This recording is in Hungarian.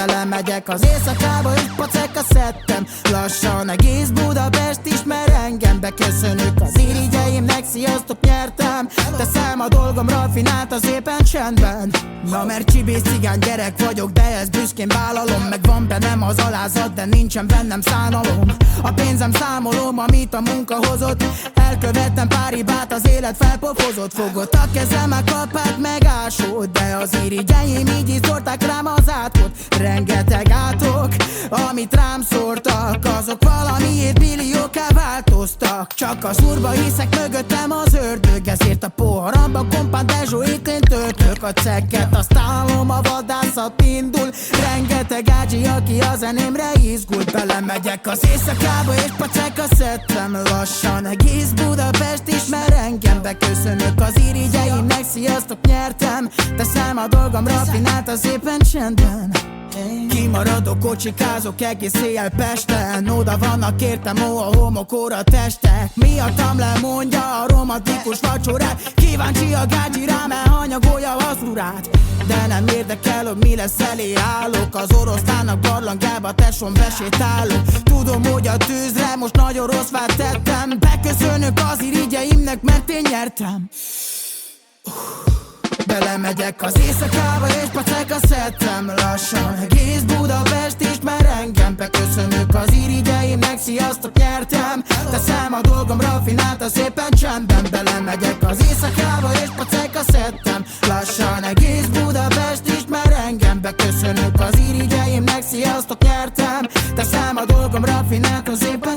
Belemegyek az éjszakába és pacek a szettem. Lassan egész Budapest ismer engem. Beköszönök az irigyeimnek, sziasztok, nyertem. Teszem a dolgom rafinált az éppen csendben. Na mert csibész cigány gyerek vagyok, de ezt büszkén vállalom. Meg van bennem az alázat, de nincsen bennem szánalom. A pénzem számolom, amit a munka hozott. Elkövettem pár hibát, az élet felpofozott. Fogott a kezem, a kapát megásott. De az irigyeim így is szórták rám az átkot. Rengeteg átok, amit rám szórtak, azok valamiért billióká változtak. Csak az urba hiszek, mögöttem az ördög. Ezért a poharamba kompán Dezsóit én töltök a cekket. Azt állom, a vadászat indul. Rengeteg ágyi, aki a zenémre izgult. Belemegyek az éjszakába és pacek a szettem. Lassan egész Budapest ismer engem. Beköszönök az irigyeimnek, sziasztok, nyertem. Teszem a dolgom rafinált az éppen csendben. Kimaradok, kocsikázok egész éjjel Pesten. Oda vannak értem, ó, a homokóra testek. Miattam lemondja a romantikus vacsorát. Kíváncsi a gágyi rám, elhanyagolja az urát. De nem érdekel, hogy mi lesz, elé állok. Az oroszlának barlangjába tesóm besétálok. Tudom, hogy a tűzre most nagyon rossz várt tettem. Beköszönök az irigyeimnek, mert én nyertem. Belemegyek az éjszakába és pacek a szettem. Lassan egész Budapest ismer engem. Beköszönök az irigyeimnek, sziasztok, nyertem. Teszem a dolgom rafinált az éppen csendben. Belemegyek az éjszakába és pacek a szettem. Lassan egész Budapest ismer engem. Beköszönök az irigyeimnek, sziasztok, nyertem. Teszem a dolgom rafinált az éppen